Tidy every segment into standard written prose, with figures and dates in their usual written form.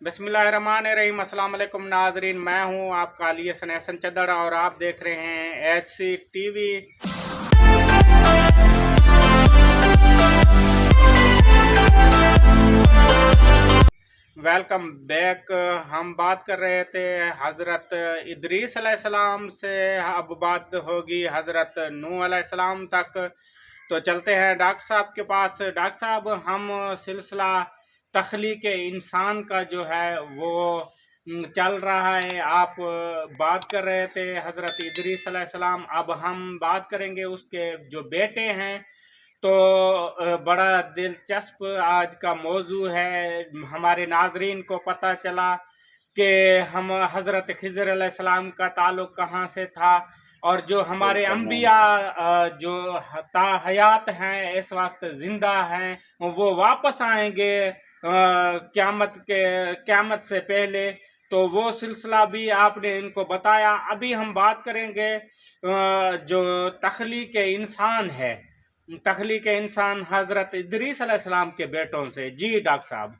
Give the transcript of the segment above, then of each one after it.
बिस्मिल्लाहिर्रहमानिर्रहीम। अस्सलाम वालेकुम नाजरीन, मैं हूं आपका अली हसन चद्दड़ और आप देख रहे हैं HC TV। Welcome back. हम बात कर रहे थे हज़रत इदरीस अलैहिस्सलाम से, अब बात होगी हज़रत नूह अलैहिस्सलाम तक। तो चलते हैं डॉक्टर साहब के पास। डॉक्टर साहब, हम सिलसिला तख्लीक इंसान का जो है वो चल रहा है। आप बात कर रहे थे हज़रत इदरीस अलैहिस्सलाम, अब हम बात करेंगे उसके जो बेटे हैं। तो बड़ा दिलचस्प आज का मौजू है। हमारे नाजरीन को पता चला कि हम हज़रत खिज़र अलैहिस्सलाम का ताल्लुक़ कहाँ से था, और जो हमारे अम्बिया जो ताहयात हैं, इस वक्त ज़िंदा हैं, वो वापस आएंगे क़यामत से पहले। तो वो सिलसिला भी आपने इनको बताया। अभी हम बात करेंगे जो तख्लीक इंसान है, तख्लीक इंसान हज़रत इदरीस अलैहिस्सलाम के बेटों से। जी डॉक्टर साहब।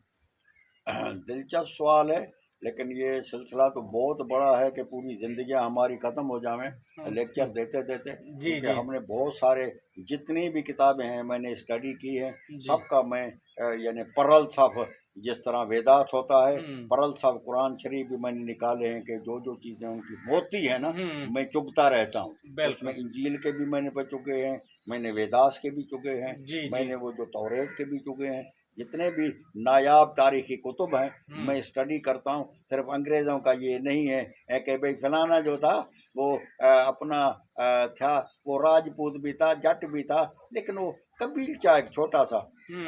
दिलचस्प सवाल है, लेकिन ये सिलसिला तो बहुत बड़ा है कि पूरी ज़िंदगियां हमारी ख़त्म हो जावें लेक्चर देते देते। जी क्योंकि जी हमने बहुत सारे जितनी भी किताबें हैं मैंने स्टडी की है, सबका मैं यानी परल सफ़ जिस तरह वेदास होता है, परल सफ़ कुरान शरीफ भी मैंने निकाले हैं कि जो जो चीज़ें उनकी होती हैं ना, मैं चुगता रहता हूँ। उसमें इंजील के भी मैंने पढ़ चुके हैं, मैंने वेदास के भी चुके हैं, मैंने वो जो तौरेत के भी चुके हैं। जितने भी नायाब तारीखी कुतुब हैं मैं स्टडी करता हूँ। सिर्फ अंग्रेज़ों का ये नहीं है कि भाई फलाना जो था वो अपना था, वो राजपूत भी था, जट भी था, लेकिन वो कबीलचा, एक छोटा सा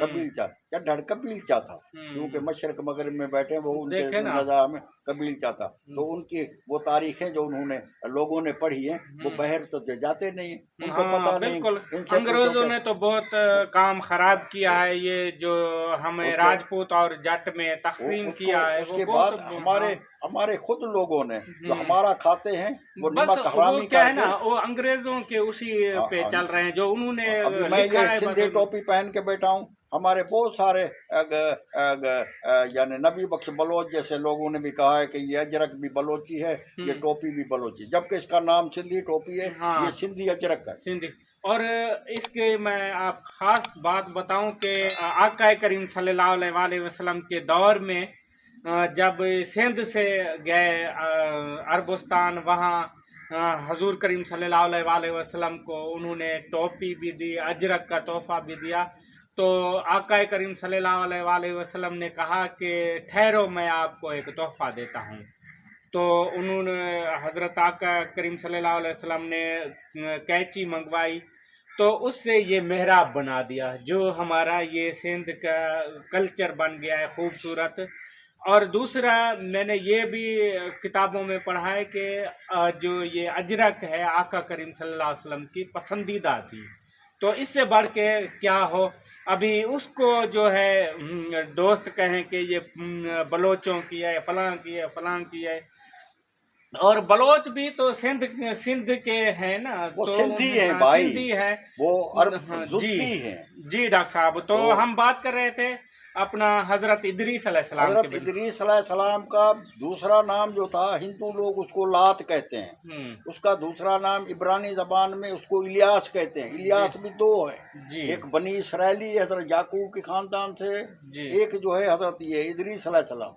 कबीलचा, चढ़ कबीलचा था। क्योंकि मशरक मगरब में बैठे वो उनके नज़ार में कबीलचा था। तो उनकी वो तारीखें जो उन्होंने लोगों ने पढ़ी हैं वो बहर तो जाते नहीं, उनको पता नहीं। बिल्कुल, अंग्रेजों ने तो बहुत काम खराब किया है, ये जो हमें राजपूत और जट में तकसीम किया है। उसके बाद हमारे खुद लोगों ने जो हमारा खाते हैं वो नमक हरामी क्या है ना, वो अंग्रेजों के उसी पे चल रहे हैं जो उन्होंने मैं ये सिंधी टोपी पहन के बैठा हूँ। हमारे बहुत सारे यानी नबी बख्श बलोच जैसे लोगों ने भी कहा है कि ये अजरक भी बलोची है, ये टोपी भी बलोची, जबकि इसका नाम सिंधी टोपी है। ये सिंधी अजरक है, सिंधी। और इसके मैं आप ख़ास बात बताऊं कि आका करीम सल्लल्लाहु अलैहि वसल्लम के दौर में जब सिंध से गए अरबस्तान, वहाँ हजूर करीम सल्लल्लाहु अलैहि वसल्लम को उन्होंने टोपी भी दी, अजरक का तोहफा भी दिया। तो आका करीम सल्लल्लाहु अलैहि वसल्लम ने कहा कि ठहरो, मैं आपको एक तोहफा देता हूँ। तो उन्होंने हज़रत आका करीम सल्लल्लाहु अलैहि वसल्लम ने कैंची मंगवाई, तो उससे ये मेहराब बना दिया, जो हमारा ये सिंध का कल्चर बन गया है खूबसूरत। और दूसरा, मैंने ये भी किताबों में पढ़ा है कि जो ये अजरक है आका करीम सल्लल्लाहु अलैहि वसल्लम की पसंदीदा थी। तो इससे बढ़ के क्या हो, अभी उसको जो है दोस्त कहें कि ये बलोचों की है, फलां की है। और बलोच भी तो सिंध के हैं ना, वो तो सिंधी है भाई, सिंधी है वो जी है। जी डॉक्टर साहब। तो हम बात कर रहे थे अपना हज़रत इदरीस अलैहिस्सलाम। हज़रत इदरीस अलैहिस्सलाम का दूसरा नाम जो था, हिंदू लोग उसको लात कहते हैं, उसका दूसरा नाम इब्रानी ज़बान में उसको इलियास कहते हैं। इलियास भी दो है, एक बनी इसराइली हज़रत याकूब के ख़ानदान से, एक जो है हज़रत ये इदरीस अलैहिस्सलाम।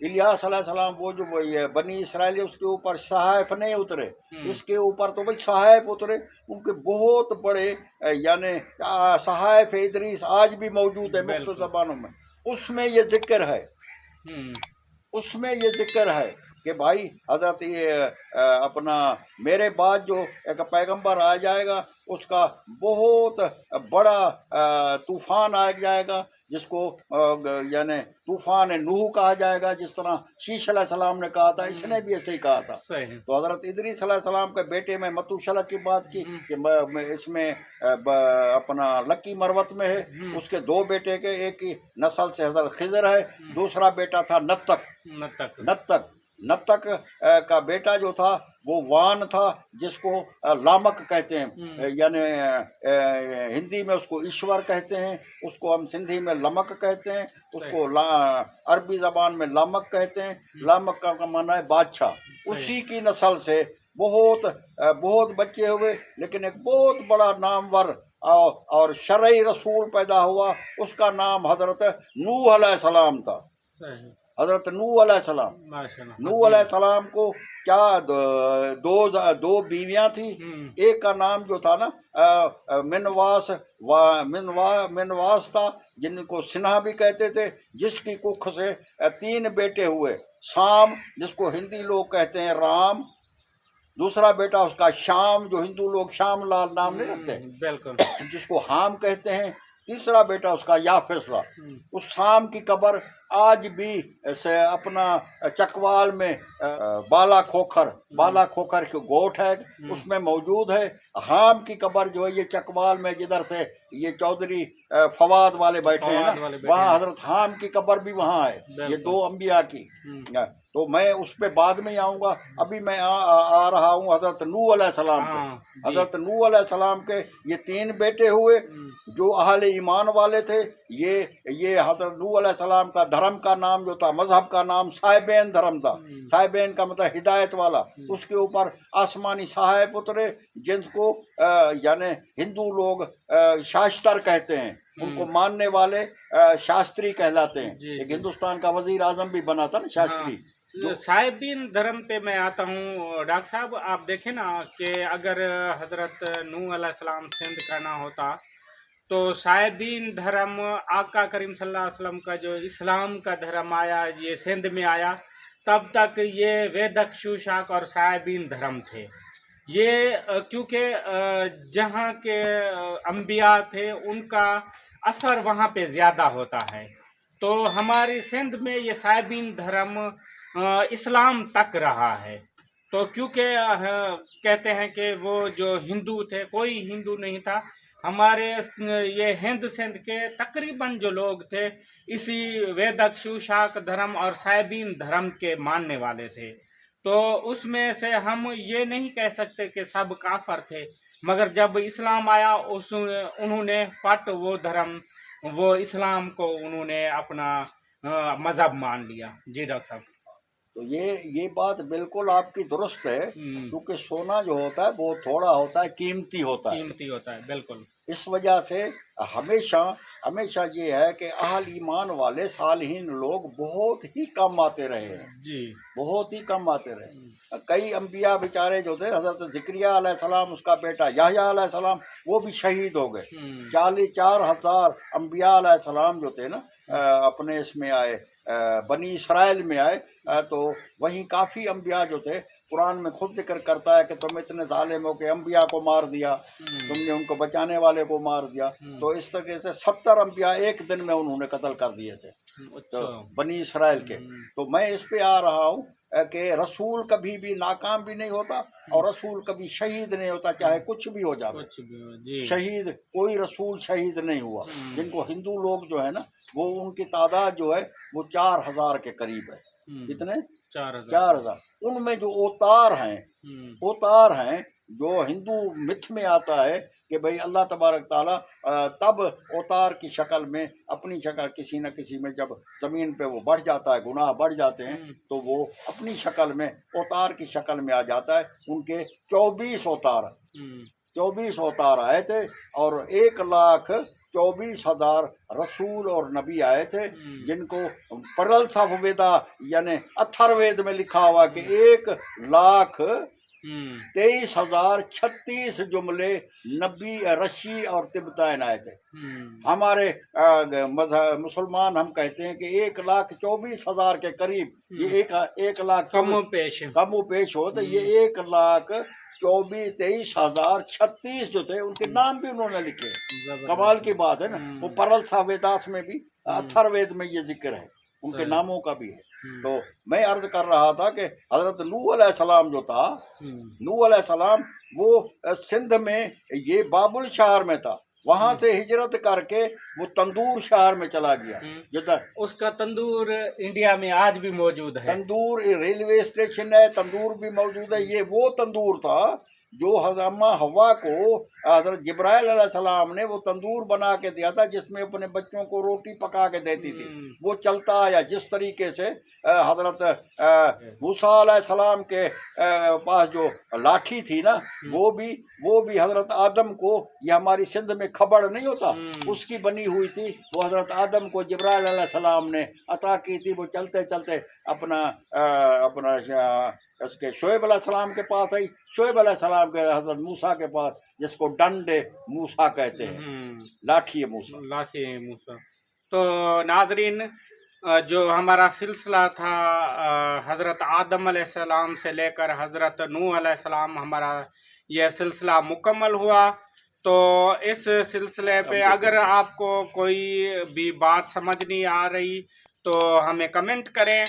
इलियास अलैहिस्सलाम वो जो ये बनी इसराइली, उसके ऊपर सहाफ़ नहीं उतरे, इसके ऊपर तो भाई सहाफ़ उतरे। उनके बहुत बड़े यानी सहाफ़ इदरीस आज भी मौजूद है मुख्तलिफ़ ज़बानों में। उसमें ये जिक्र है, उसमें ये जिक्र है कि भाई हज़रत ये अपना मेरे बाद जो एक पैगंबर आ जाएगा, उसका बहुत बड़ा तूफ़ान आ जाएगा, जिसको यानी तूफ़ान नूह कहा जाएगा, जिस तरह शीश अलैहिस्सलाम ने कहा था, इसने भी ऐसे ही कहा था। तो हज़रत इदरीस अलैहिस्सलाम के बेटे में मतूशलक की बात की कि इसमें अपना लकी मरवत में है, उसके दो बेटे के, एक ही नस्ल से हज़रत खिज़र है, दूसरा बेटा था नत्तक का बेटा जो था वो वान था जिसको लामक कहते हैं, यानी हिंदी में उसको ईश्वर कहते हैं, उसको हम सिंधी में लमक कहते हैं, उसको अरबी जबान में लामक कहते हैं। लामक का माना है बादशाह। उसी की नस्ल से बहुत बच्चे हुए, लेकिन एक बहुत बड़ा नामवर और शरई रसूल पैदा हुआ। उसका नाम हजरत नूह अलैहिस्सलाम था। हजरत नूह अलैहिस्सलाम। नूह अलैहिस्सलाम को क्या दो बीवियां थी। एक का नाम जो था ना मिनवास था, जिनको सिन्हा भी कहते थे, जिसकी कुख से 3 बेटे हुए। शाम, जिसको हिंदी लोग कहते हैं राम, दूसरा बेटा उसका शाम, जो हिंदू लोग श्याम लाल नाम नहीं रखते, बिल्कुल, जिसको हाम कहते हैं। तीसरा बेटा उसका याफिस था। उस शाम की कब्र आज भी ऐसे अपना चकवाल में बाला खोखर की गोठ है, उसमें मौजूद है। हाम की कब्र जो है ये चकवाल में, जिधर से ये चौधरी फवाद वाले बैठे हैं ना, वहाँ हजरत हाम की कब्र भी वहाँ है। ये 2 अंबिया की। तो मैं उस पे बाद में आऊँगा। अभी मैं आ रहा हूँ हजरत नूह अलैहिस्सलाम पे। हजरत नूह अलैहिस्सलाम के ये 3 बेटे हुए जो अहले ईमान वाले थे। ये हजरत नूह अलैहिस्सलाम का धर्म का नाम जो था, मजहब का नाम साहिबैन धर्म था। साहिबैन का मतलब हिदायत वाला। उसके ऊपर आसमानी साहिब उतरे, जिनको यानी हिंदू लोग शास्त्र कहते हैं। उनको मानने वाले शास्त्री कहलाते हैं। एक हिंदुस्तान का वजीर आजम भी बना था ना शास्त्री। साहिबीन धर्म पे मैं आता हूँ डॉक्टर साहब। आप देखें ना कि अगर हजरत नूह अलैहिस्सलाम सिंध का ना होता तो साहिबीन धर्म आका करीम सल्लल्लाहु अलैहि वसल्लम का जो इस्लाम का धर्म आया, ये सिंध में आया, तब तक ये वेदक शूशाक और साहिबीन धर्म थे। ये क्योंकि जहाँ के अंबिया थे उनका असर वहाँ पे ज़्यादा होता है। तो हमारी सिंध में ये साहिबीन धर्म इस्लाम तक रहा है। तो क्योंकि कहते हैं कि वो जो हिंदू थे, कोई हिंदू नहीं था। हमारे ये हिंद सिंध के तकरीबन जो लोग थे इसी वेदक शूशाक धर्म और साहिबीन धर्म के मानने वाले थे। तो उसमें से हम ये नहीं कह सकते कि सब काफर थे, मगर जब इस्लाम आया उन्होंने फट वो धर्म, वो इस्लाम को उन्होंने अपना मजहब मान लिया। जी डॉक्टर साहब। तो ये बात बिल्कुल आपकी दुरुस्त है, क्योंकि सोना जो होता है वो थोड़ा होता है, कीमती होता है बिल्कुल। इस वजह से हमेशा ये है कि अहल ईमान वाले सालिहीन लोग बहुत ही कम आते रहे हैं जी, बहुत ही कम आते रहे। कई अंबिया बेचारे जो थे, हजरत ज़िक्रिया अलैहिस्सलाम, उसका बेटा याहया अलैहिस्सलाम, वो भी शहीद हो गए। 4,000 अंबिया अलैहिस्सलाम जो थे ना अपने इसमें आए, बनी इसराइल में आए, तो वहीं काफ़ी अंबिया जो थे, कुरान में खुद जिक्र करता है कि तुम इतने जालिम हो के अंबिया को मार दिया, तुमने उनको बचाने वाले को मार दिया। तो इस तरह से 70 अंबिया एक दिन में उन्होंने कत्ल कर दिए थे, तो बनी इसराइल के। तो मैं इस पे आ रहा हूँ कि रसूल कभी भी नाकाम भी नहीं होता और रसूल कभी शहीद नहीं होता, चाहे कुछ भी हो जाए। शहीद कोई रसूल शहीद नहीं हुआ। जिनको हिंदू लोग जो है ना, वो उनकी तादाद जो है वो 4,000 के करीब है। कितने? 4,000। उनमें जो अवतार हैं जो हिंदू मिथ में आता है कि भाई अल्लाह तबारक ताला तब अवतार की शक्ल में, अपनी शक्ल किसी न किसी में, जब ज़मीन पे वो बढ़ जाता है, गुनाह बढ़ जाते हैं, तो वो अपनी शक्ल में अवतार की शक्ल में आ जाता है। उनके 24 अवतार आए थे और 1,24,000 रसूल और नबी आए थे, जिनको परलथा वेदा यानी अथर्ववेद में लिखा हुआ कि 1,23,036 जुमले नबी, रशी और तिब्तान आए थे। हमारे मुसलमान हम कहते हैं कि 1,24,000 के करीब, ये 1 लाख कम पेश हो, तो ये 1,23,036 जो थे उनके नाम भी उन्होंने लिखे। कमाल की बात है ना। वो परलथा वेदास में भी, अथर्ववेद में ये जिक्र है, उनके नामों का भी है। तो मैं अर्ज कर रहा था कि हजरत नूह अलैहिस्सलाम जो था, नूह अलैहिस्सलाम वो सिंध में, ये बाबुल शहर में था। वहां से हिजरत करके वो तंदूर शहर में चला गया। जिधर उसका तंदूर इंडिया में आज भी मौजूद है। तंदूर रेलवे स्टेशन है, तंदूर भी मौजूद है। ये वो तंदूर था जो हज़रत हवा को हज़रत जिब्राइल अलैहिस्सलाम ने वो तंदूर बना के दिया था, जिसमें अपने बच्चों को रोटी पका के देती थी। वो चलता आया। जिस तरीके से हज़रत मूसा अलैहिस्सलाम के पास जो लाठी थी ना, वो भी हज़रत आदम को, ये हमारी सिंध में खबड़ नहीं होता, उसकी बनी हुई थी। वो हज़रत आदम को जिब्राइल अलैहिस्सलाम ने अता की थी। वो चलते चलते अपना इसके शोएब अलैहिस्सलाम के पास आई, शोएब अलैहिस्सलाम के हज़रत मूसा के पास, जिसको डंडे मूसा कहते हैं, लाठी मूसा। लाठी मूसा। तो नाज़रीन, जो हमारा सिलसिला था हज़रत आदम अलैहिस्सलाम से लेकर हज़रत नूह अलैहिस्सलाम, हमारा यह सिलसिला मुकम्मल हुआ। तो इस सिलसिले पे अगर आपको कोई भी बात समझ नहीं आ रही तो हमें कमेंट करें,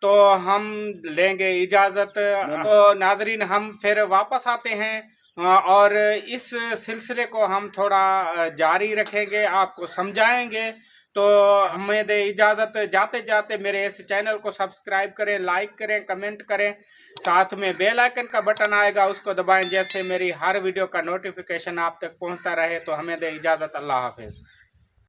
तो हम लेंगे इजाज़त। तो नाज़रीन, हम फिर वापस आते हैं और इस सिलसिले को हम थोड़ा जारी रखेंगे, आपको समझाएंगे। तो हमें दे इजाज़त। जाते जाते मेरे इस चैनल को सब्सक्राइब करें, लाइक करें, कमेंट करें, साथ में बेल आइकन का बटन आएगा, उसको दबाएं, जैसे मेरी हर वीडियो का नोटिफिकेशन आप तक पहुंचता रहे। तो हमें दे इजाज़त। अल्लाह हाफिज़।